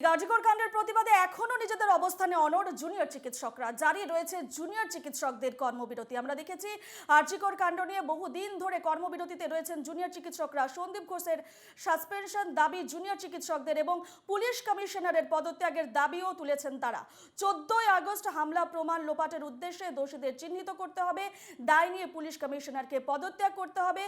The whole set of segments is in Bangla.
গাজীপুর কাণ্ডের প্রতিবাদে এখনো নিজেদের অবস্থানে অনড় জুনিয়র চিকিৎসকরা। জারি রয়েছে জুনিয়র চিকিৎসকদের কর্মবিরতি। আমরা দেখেছি আরজিকর কাণ্ড নিয়ে বহুদিন ধরে কর্মবিরতিতে রয়েছেন জুনিয়র চিকিৎসকরা। সন্দীপ ঘোষের সাসপেনশন দাবি জুনিয়র চিকিৎসকদের এবং পুলিশ কমিশনারের পদত্যাগের দাবিও তুলেছেন তারা। 14ই আগস্ট হামলা প্রমাণ লোপাটের উদ্দেশ্যে দোষীদের চিহ্নিত করতে হবে, দায় নিয়ে পুলিশ কমিশনারকে পদত্যাগ করতে হবে।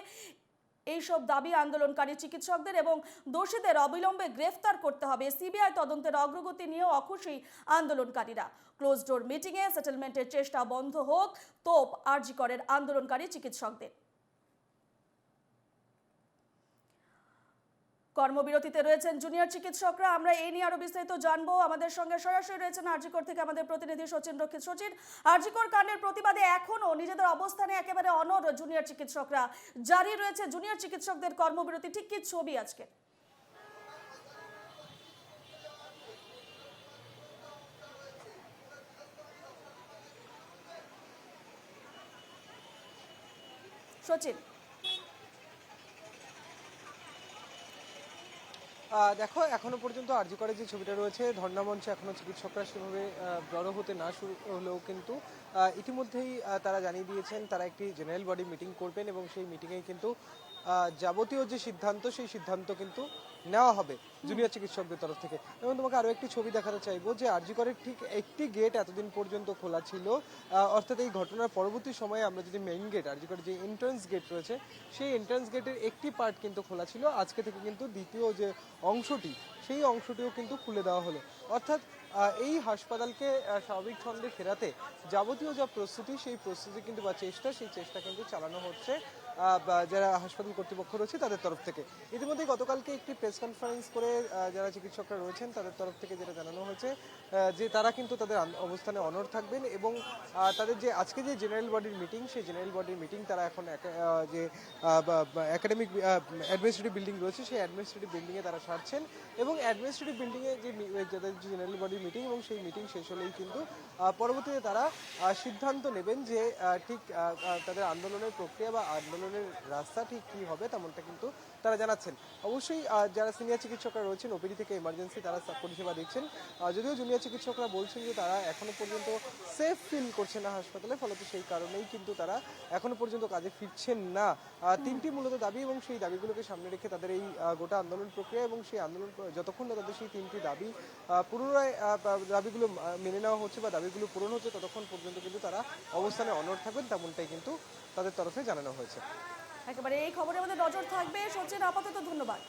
এইসব দাবি আন্দোলনকারী চিকিৎসকদের এবং দোষীদের অবিলম্বে গ্রেফতার করতে হবে। সিবিআই তদন্তের অগ্রগতি নিয়েও অখুশি আন্দোলনকারীরা। ক্লোজ ডোর মিটিংয়ে সেটেলমেন্টের চেষ্টা বন্ধ হোক, তোপ আরজিকরের আন্দোলনকারী চিকিৎসকদের। কর্মবিরতিতে রয়েছেন জুনিয়র চিকিৎসকরা। আমরা এই নিয়ে আরো বিস্তারিত জানবো। আমাদের সঙ্গে সরাসরি রয়েছেন আরজিকর থেকে আমাদের প্রতিনিধি সচিন রক্ষিত। সচিন, আরজিকর কাণ্ডের প্রতিবাদে এখনো নিজেদের অবস্থানে একেবারে অনড় জুনিয়র চিকিৎসকরা। জারি রয়েছে জুনিয়র চিকিৎসকদের কর্মবিরতি, ঠিক কি ছবি আজকে? সচিন, দেখো, এখনো পর্যন্ত আরজি করে যে ছবিটা রয়েছে, ধর্ণা মঞ্চে এখনো চিকিৎসকরা সেভাবে জড়ো হতে না শুরু হলেও কিন্তু ইতিমধ্যেই তারা জানিয়ে দিয়েছেন তারা একটি জেনারেল বডি মিটিং করবেন এবং সেই মিটিংয়ে কিন্তু যাবতীয় যে সিদ্ধান্ত সেই সিদ্ধান্ত কিন্তু নেওয়া হবে জুনিয়র চিকিৎসকদের তরফ থেকে। এবং তোমাকে আরো একটি ছবি দেখাতে চাইবো যে আরজি করের ঠিক একটি গেট এতদিন পর্যন্ত খোলা ছিল, অর্থাৎ এই ঘটনার পরবর্তী সময়ে আমরা যদি মেইন গেট আরজি করের যে এন্ট্রান্স গেট রয়েছে সেই এন্ট্রান্স গেটের একটি পার্ট কিন্তু খোলা ছিল, আজকে থেকে কিন্তু দ্বিতীয় যে অংশটি সেই অংশটিও কিন্তু খুলে দেওয়া হলো। অর্থাৎ এই হাসপাতালকে স্বাভাবিক ছন্দে ফেরাতে যাবতীয় যা প্রস্তুতি সেই প্রস্তুতি কিন্তু বা সেই চেষ্টা কিন্তু চালানো হচ্ছে যারা হাসপাতাল কর্তৃপক্ষ রয়েছে তাদের তরফ থেকে। ইতিমধ্যে গতকালকে একটি প্রেস কনফারেন্স করে যারা চিকিৎসকরা রয়েছেন তাদের তরফ থেকে যেটা জানানো হয়েছে যে তারা কিন্তু তাদের অবস্থানে অনড় থাকবেন এবং তাদের যে আজকে যে জেনারেল বডির মিটিং সেই জেনারেল বডির মিটিং তারা এখন যে একাডেমিক অ্যাডমিনিস্ট্রেটিভ বিল্ডিং রয়েছে সেই অ্যাডমিনিস্ট্রেটিভ বিল্ডিংয়ে তারা সারছেন এবং অ্যাডমিনিস্ট্রেটিভ বিল্ডিংয়ে যে যাদের জেনারেল বডির মিটিং এবং সেই মিটিং শেষ হলেই কিন্তু পরবর্তীতে তারা সিদ্ধান্ত নেবেন যে ঠিক তাদের আন্দোলনের প্রক্রিয়া বা আন্দোলনের রাস্তা ঠিক কী হবে তেমনটা কিন্তু তারা জানাচ্ছেন। অবশ্যই যারা সিনিয়র চিকিৎসকরা রয়েছেন ওপিডি থেকে ইমার্জেন্সি তারা পরিষেবা দিচ্ছেন, যদিও জুনিয়র চিকিৎসকরা বলছেন যে তারা এখনো পর্যন্ত সেফ ফিল করছে না হাসপাতালে, ফলত সেই কারণেই কিন্তু তারা এখনো পর্যন্ত কাজে ফিরছেন না। তিনটি মূলত দাবি এবং সেই দাবিগুলোকে সামনে রেখে তাদের এই গোটা আন্দোলন প্রক্রিয়া এবং সেই আন্দোলন যতক্ষণ না তাদের সেই তিনটি দাবি পুনরায় দাবিগুলো মেনে নেওয়া হচ্ছে বা দাবিগুলো পূরণ হচ্ছে ততক্ষণ পর্যন্ত কিন্তু তারা অবস্থানে অনড় থাকবেন তেমনটাই কিন্তু তাদের তরফে জানানো হয়েছে। একেবারে এই খবরে আমাদের নজর থাকবে। সচিন, আপাতত ধন্যবাদ।